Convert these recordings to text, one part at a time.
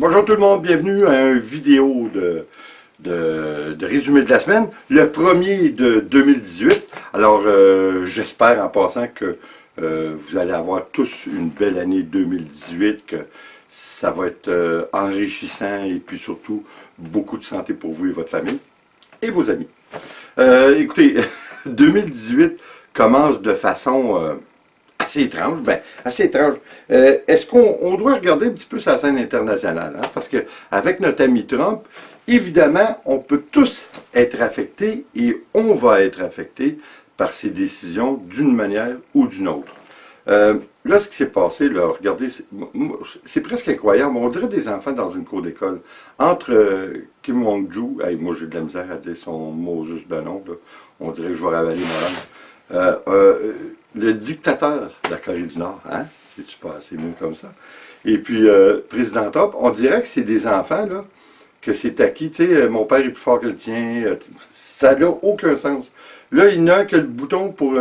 Bonjour tout le monde, bienvenue à une vidéo de résumé de la semaine, le premier de 2018. Alors, j'espère en passant que vous allez avoir tous une belle année 2018, que ça va être enrichissant et puis surtout beaucoup de santé pour vous et votre famille et vos amis. Écoutez, 2018 commence de façon assez étrange. Assez étrange. Est-ce qu'on doit regarder un petit peu sa scène internationale? Hein? Parce qu'avec notre ami Trump, évidemment, on peut tous être affectés et on va être affectés par ses décisions d'une manière ou d'une autre. Là, ce qui s'est passé, là, regardez, c'est presque incroyable. On dirait des enfants dans une cour d'école. Entre Kim Jong-ju, hey, moi j'ai de la misère à dire son mot juste de nom, là. On dirait que je vais ravaler ma langue. Le dictateur de la Corée du Nord, hein? C'est-tu pas assez mieux comme ça? Et puis, président Trump, on dirait que c'est des enfants, là, que c'est acquis, tu sais, mon père est plus fort que le tien, ça n'a aucun sens. Là, il n'a que le bouton pour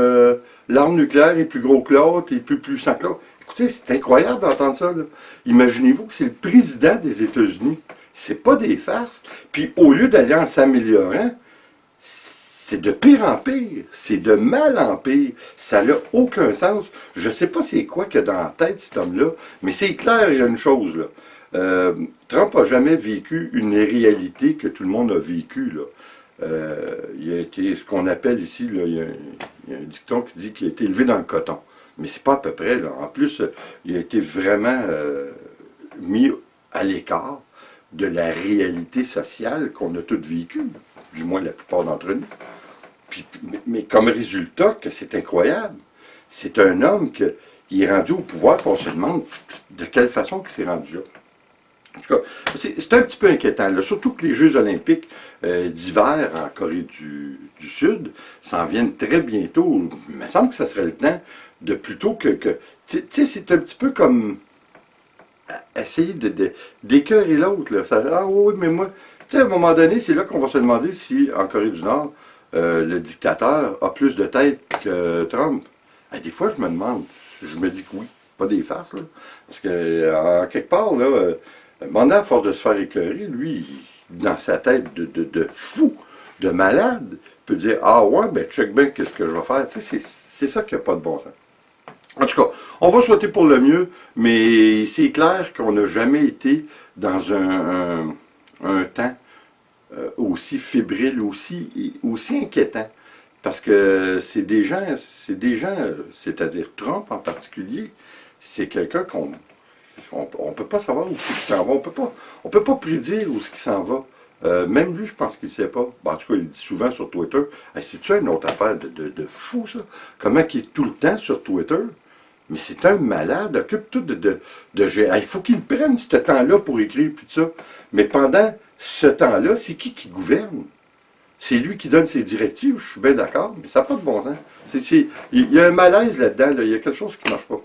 l'arme nucléaire est plus gros que l'autre, et plus puissant que l'autre. Écoutez, c'est incroyable d'entendre ça, là. Imaginez-vous que c'est le président des États-Unis. C'est pas des farces. Puis, au lieu d'aller en s'améliorant, c'est de pire en pire, c'est de mal en pire, ça n'a aucun sens. Je ne sais pas c'est quoi qu'il y a dans la tête, cet homme-là, mais c'est clair, il y a une chose, là. Trump n'a jamais vécu une réalité que tout le monde a vécue, là. Il a été, ce qu'on appelle ici, là, il y a un dicton qui dit qu'il a été élevé dans le coton. Mais c'est pas à peu près, là. En plus, il a été vraiment mis à l'écart de la réalité sociale qu'on a toutes vécue, du moins la plupart d'entre nous. Puis, mais comme résultat, que c'est incroyable, c'est un homme qui est rendu au pouvoir, qu'on se demande de quelle façon il s'est rendu là. En tout cas, c'est un petit peu inquiétant, là. Surtout que les Jeux olympiques d'hiver en Corée du Sud s'en viennent très bientôt. Il me semble que ça serait le temps de plutôt que tu sais, c'est un petit peu comme essayer d'écœurer l'autre. Ah oui, mais moi, tu sais, à un moment donné, c'est là qu'on va se demander si, en Corée du Nord, le dictateur a plus de tête que Trump. Et des fois, je me demande, je me dis que oui, pas des farces, là. Parce que, en quelque part, là, Monda, à force de se faire écœurer, lui, dans sa tête de fou, de malade, peut dire, ah ouais, ben check bien qu'est-ce que je vais faire. Tu sais, c'est ça qui n'a pas de bon sens. En tout cas, on va souhaiter pour le mieux, mais c'est clair qu'on n'a jamais été dans un temps aussi fébrile, aussi inquiétant. Parce que c'est des gens, c'est-à-dire Trump en particulier, c'est quelqu'un qu'on on peut pas savoir où il s'en va. On peut pas prédire où il s'en va. Même lui, je pense qu'il ne sait pas. En tout cas, il dit souvent sur Twitter. Hey, c'est-tu une autre affaire de fou, ça? Comment il est tout le temps sur Twitter? Mais c'est un malade, occupe tout il faut qu'il prenne ce temps-là pour écrire, puis tout ça. Mais pendant ce temps-là, c'est qui gouverne? C'est lui qui donne ses directives, je suis bien d'accord, mais ça n'a pas de bon sens. Il y a un malaise là-dedans, là. Il y a quelque chose qui ne marche pas.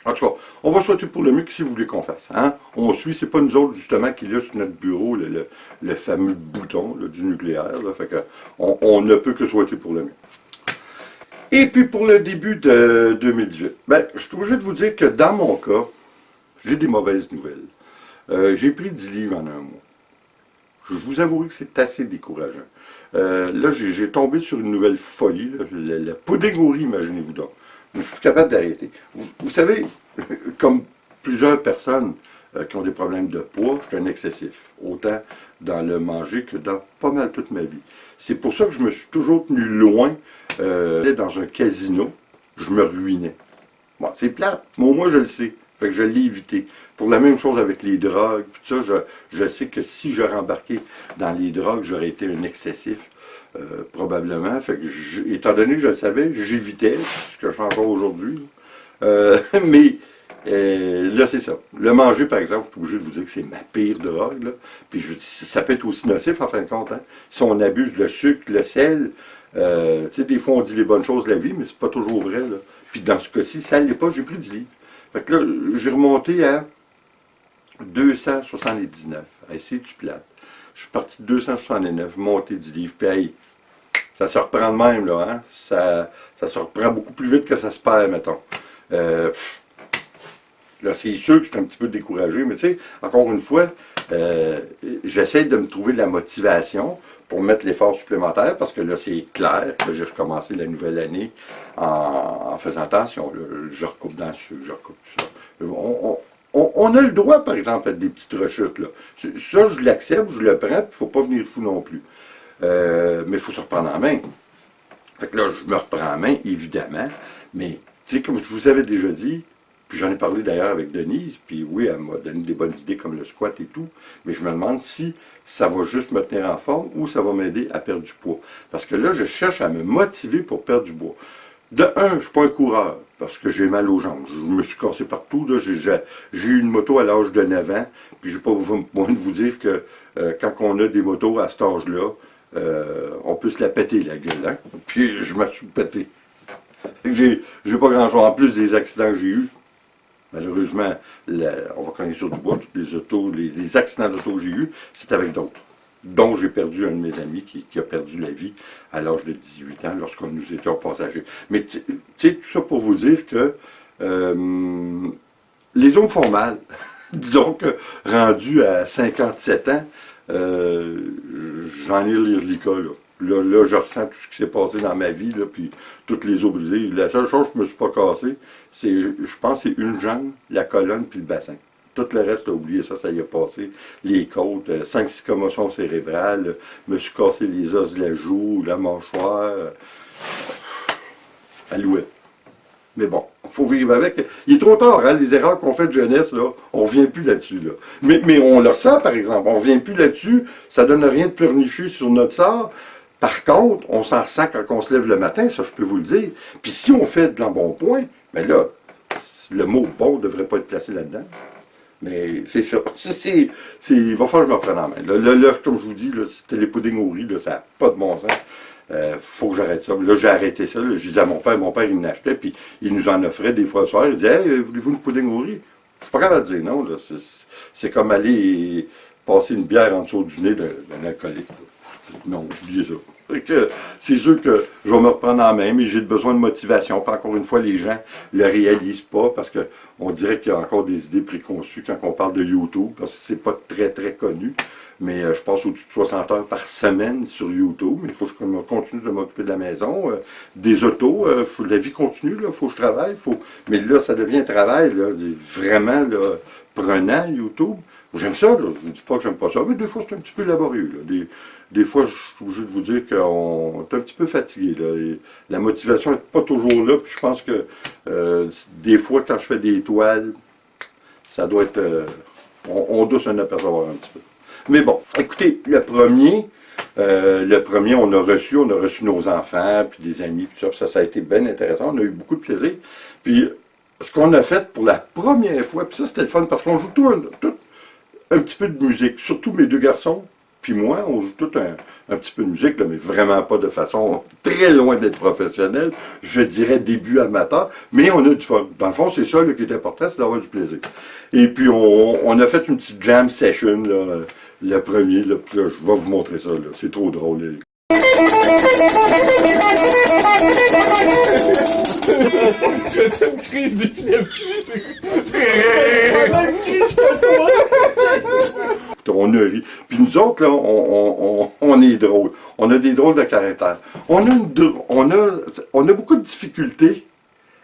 En tout cas, on va souhaiter pour le mieux que si vous voulez qu'on fasse. Hein? On suit, c'est pas nous autres justement qu'il y a sur notre bureau le fameux bouton là, du nucléaire. Là, fait que on ne peut que souhaiter pour le mieux. Et puis pour le début de 2018, ben, je suis obligé de vous dire que dans mon cas, j'ai des mauvaises nouvelles. J'ai pris 10 livres en un mois. Je vous avoue que c'est assez décourageant. Là, j'ai tombé sur une nouvelle folie, là, la pudding-au-riz, imaginez-vous donc. Je suis capable d'arrêter. Vous savez, comme plusieurs personnes qui ont des problèmes de poids, je suis un excessif. Autant dans le manger que dans pas mal toute ma vie. C'est pour ça que je me suis toujours tenu loin. Dans un casino, je me ruinais. Bon, c'est plate, mais au moins je le sais. Fait que je l'ai évité. Pour la même chose avec les drogues, tout ça, je sais que si j'aurais embarqué dans les drogues, j'aurais été un excessif. Probablement. Fait que étant donné que je le savais, j'évitais, ce que je fais encore aujourd'hui. Mais là, c'est ça. Le manger, par exemple, je suis obligé de vous dire que c'est ma pire drogue. Là. Puis ça peut être aussi nocif, en fin de compte. Hein. Si on abuse le sucre, le sel, tu sais, des fois on dit les bonnes choses de la vie, mais c'est pas toujours vrai. Là. Puis dans ce cas-ci, ça ne l'est pas, j'ai pris 10 livres. Fait que là, j'ai remonté à 279. Hey, c'est-tu plate? Je suis parti de 269, monté 10 livres, puis hey, ça se reprend de même, là, hein? Ça se reprend beaucoup plus vite que ça se perd, mettons. Là, c'est sûr que je suis un petit peu découragé, mais tu sais, encore une fois, j'essaie de me trouver de la motivation pour mettre l'effort supplémentaire, parce que là, c'est clair que j'ai recommencé la nouvelle année en faisant attention. Là. Je recoupe dans le sucre, je recoupe tout ça. On a le droit, par exemple, à des petites rechutes. Là. Ça, je l'accepte, je le prends, puis il ne faut pas venir fou non plus. Mais il faut se reprendre en main. Fait que là, je me reprends en main, évidemment, mais, tu sais, comme je vous avais déjà dit, puis j'en ai parlé d'ailleurs avec Denise, puis oui, elle m'a donné des bonnes idées comme le squat et tout, mais je me demande si ça va juste me tenir en forme ou ça va m'aider à perdre du poids. Parce que là, je cherche à me motiver pour perdre du poids. De un, je ne suis pas un coureur, parce que j'ai mal aux jambes. Je me suis cassé partout. J'ai eu une moto à l'âge de 9 ans, puis je n'ai pas besoin de vous dire que quand on a des motos à cet âge-là, on peut se la péter, la gueule. Hein? Puis je me suis pété. J'ai pas grand-chose. En plus des accidents que j'ai eus, malheureusement, on va connaître sur du bois, toutes les autos, les accidents d'auto que j'ai eus, c'est avec d'autres. Donc, j'ai perdu un de mes amis qui a perdu la vie à l'âge de 18 ans lorsqu'on nous étions passagers. Mais tu sais, tout ça pour vous dire que les hommes font mal. Disons que rendu à 57 ans, j'en ai l'irlica, là. Là, je ressens tout ce qui s'est passé dans ma vie, là, puis toutes les os brisés. La seule chose que je ne me suis pas cassé, c'est, je pense, c'est une jambe, la colonne, puis le bassin. Tout le reste, j'ai oublié ça, ça y est passé. Les côtes, 5-6 commotions cérébrales, je me suis cassé les os de la joue, la mâchoire, alouette. Mais bon, il faut vivre avec. Il est trop tard, hein, les erreurs qu'on fait de jeunesse, là, on ne revient plus là-dessus. Là. Mais on le ressent, par exemple, on ne revient plus là-dessus, ça ne donne rien de pleurnicher sur notre sort. Par contre, on s'en ressent quand on se lève le matin, ça je peux vous le dire. Puis si on fait de l'embonpoint, bien là, le mot bon ne devrait pas être placé là-dedans. Mais c'est ça. Il va falloir que je me prenne en main. Là, comme je vous dis, c'était les puddings au riz, là, ça n'a pas de bon sens. Faut que j'arrête ça. Là, j'ai arrêté ça. Là, je disais à mon père, il m'achetait, puis il nous en offrait des fois le soir. Il disait, hey, voulez-vous une pudding au riz? Je suis pas capable de dire non. Là. C'est comme aller passer une bière en dessous du nez d'un alcoolique. Non, oubliez ça. C'est sûr que je vais me reprendre en main, mais j'ai besoin de motivation. Puis encore une fois, les gens ne le réalisent pas parce qu'on dirait qu'il y a encore des idées préconçues quand on parle de YouTube, parce que c'est pas très très connu. Mais je passe au-dessus de 60 heures par semaine sur YouTube. Il faut que je continue de m'occuper de la maison. Des autos, la vie continue, il faut que je travaille. Mais là, ça devient un travail là, vraiment là, prenant, YouTube. J'aime ça, là. Je ne dis pas que j'aime pas ça, mais des fois c'est un petit peu laborieux. Là. Des fois, je suis obligé de vous dire qu'on est un petit peu fatigué. Là. Et la motivation n'est pas toujours là. Puis je pense que des fois, quand je fais des toiles, ça doit être... on doit s'en apercevoir un petit peu. Mais bon, écoutez, le premier, on a reçu nos enfants, puis des amis, puis ça a été bien intéressant. On a eu beaucoup de plaisir. Puis ce qu'on a fait pour la première fois, puis ça c'était le fun, parce qu'on joue tout un petit peu de musique, surtout mes deux garçons, puis moi, on joue tout un petit peu de musique, là, mais vraiment pas de façon très loin d'être professionnelle, je dirais début amateur, mais on a du fun. Dans le fond, c'est ça là, qui est important, c'est d'avoir du plaisir. Et puis, on a fait une petite jam session, là, le premier, là, puis là, je vais vous montrer ça, là, c'est trop drôle. Là. Tu fais une crise d'épilepsie, c'est la même crise que toi. On a ri. Puis nous autres, là, on est drôles. On a des drôles de caractère. On a beaucoup de difficultés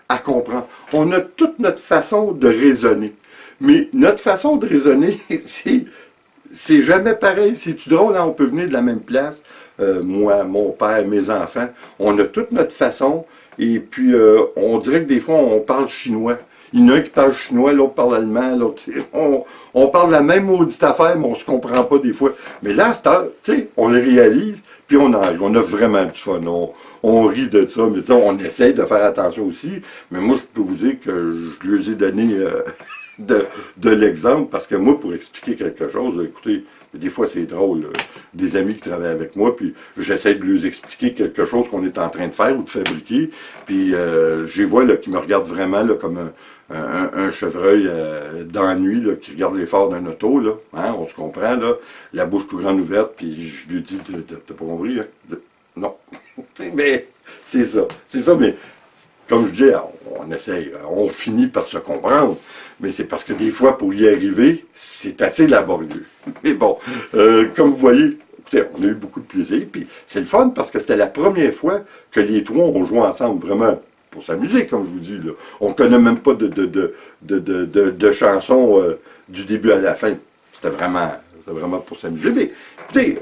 à comprendre. On a toute notre façon de raisonner. Mais notre façon de raisonner, c'est jamais pareil. C'est-tu drôle, hein? On peut venir de la même place. Moi, mon père, mes enfants, on a toute notre façon. Et puis, on dirait que des fois, on parle chinois. Il y en a un qui parle chinois, l'autre parle allemand, l'autre... On parle la même maudite affaire, mais on se comprend pas des fois. Mais là, à cette heure, tu sais, on le réalise, puis on a vraiment du fun. On rit de ça, mais on essaye de faire attention aussi. Mais moi, je peux vous dire que je lui ai donné de l'exemple, parce que moi, pour expliquer quelque chose, écoutez, des fois c'est drôle, des amis qui travaillent avec moi, puis j'essaie de leur expliquer quelque chose qu'on est en train de faire ou de fabriquer, puis je les vois là, qui me regardent vraiment là, comme un chevreuil d'ennui là, qui regarde les phares d'un auto, là, hein, on se comprend, là, la bouche tout grande ouverte, puis je lui dis, t'as pas compris, hein? Non. Mais c'est ça, mais comme je dis, on essaye, on finit par se comprendre, mais c'est parce que des fois, pour y arriver, c'est assez laborieux. Mais bon, comme vous voyez, écoutez, on a eu beaucoup de plaisir, puis c'est le fun parce que c'était la première fois que les trois ont joué ensemble, vraiment, pour s'amuser, comme je vous dis, là. On ne connaît même pas de chansons du début à la fin. C'était vraiment pour s'amuser. Mais écoutez,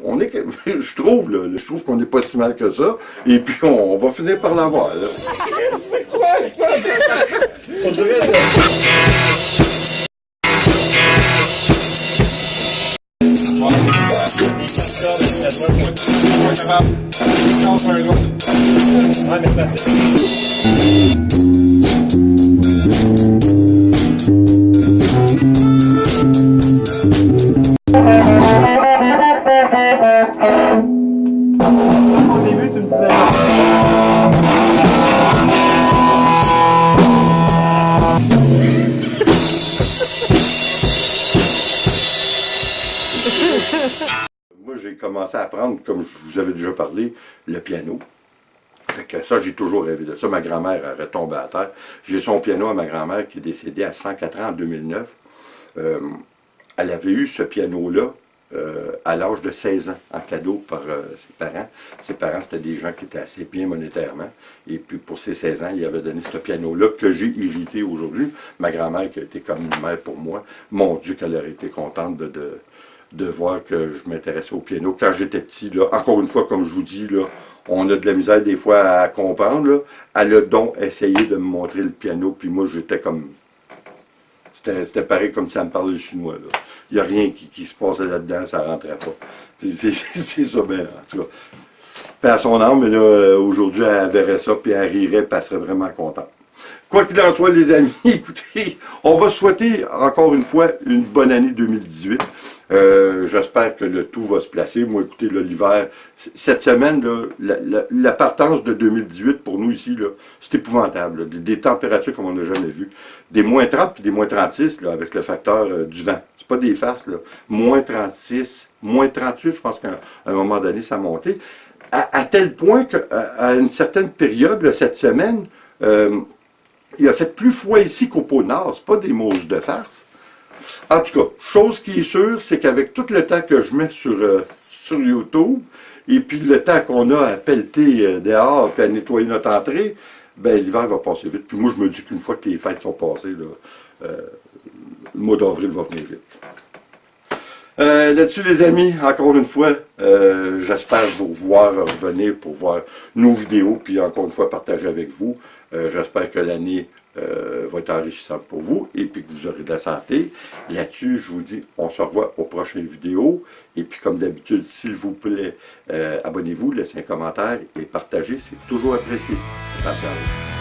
je trouve qu'on n'est pas si mal que ça. Et puis on va finir par l'avoir. C'est quoi ça? On dirait ouais, mais c'est au début, tu me disais. Moi, j'ai commencé à apprendre, comme je vous avais déjà parlé, le piano. Fait que ça, j'ai toujours rêvé de ça. Ma grand-mère est retombée à terre. J'ai son piano à ma grand-mère qui est décédée à 104 ans en 2009. Elle avait eu ce piano-là à l'âge de 16 ans en cadeau par ses parents. Ses parents, c'était des gens qui étaient assez bien monétairement. Et puis pour ses 16 ans, il avait donné ce piano-là que j'ai hérité aujourd'hui. Ma grand-mère qui a été comme une mère pour moi. Mon Dieu, qu'elle aurait été contente de voir que je m'intéressais au piano. Quand j'étais petit, là, encore une fois, comme je vous dis, là, on a de la misère des fois à comprendre. Là. Elle a donc essayé de me montrer le piano, puis moi j'étais comme... C'était pareil comme si elle me parlait le chinois. Là. Il n'y a rien qui se passait là-dedans, ça ne rentrait pas. C'est ça, bien, en tout cas. Puis à son âme, mais là, aujourd'hui, elle verrait ça, puis elle rirait, puis elle serait vraiment contente. Quoi qu'il en soit, les amis, écoutez, on va souhaiter encore une fois une bonne année 2018. J'espère que le tout va se placer. Moi, écoutez, l'hiver, cette semaine, là, la partance de 2018 pour nous ici, c'est épouvantable. Là. Des températures comme on n'a jamais vu. Des moins 30 puis des moins 36 là, avec le facteur du vent. C'est pas des farces. Là. Moins 36, moins 38, je pense qu'à un moment donné, ça a monté. À tel point qu'à une certaine période, là, cette semaine, il a fait plus froid ici qu'au pôle Nord. C'est pas des mots de farce. En tout cas, chose qui est sûre, c'est qu'avec tout le temps que je mets sur YouTube, et puis le temps qu'on a à pelleter dehors et à nettoyer notre entrée, ben l'hiver va passer vite. Puis moi, je me dis qu'une fois que les fêtes sont passées, là, le mois d'avril va venir vite. Là-dessus, les amis, encore une fois, j'espère vous revoir revenir pour voir nos vidéos, puis encore une fois partager avec vous. J'espère que l'année va être enrichissante pour vous et puis que vous aurez de la santé. Là-dessus, je vous dis, on se revoit aux prochaines vidéos. Et puis, comme d'habitude, s'il vous plaît, abonnez-vous, laissez un commentaire et partagez, c'est toujours apprécié. Attention à vous.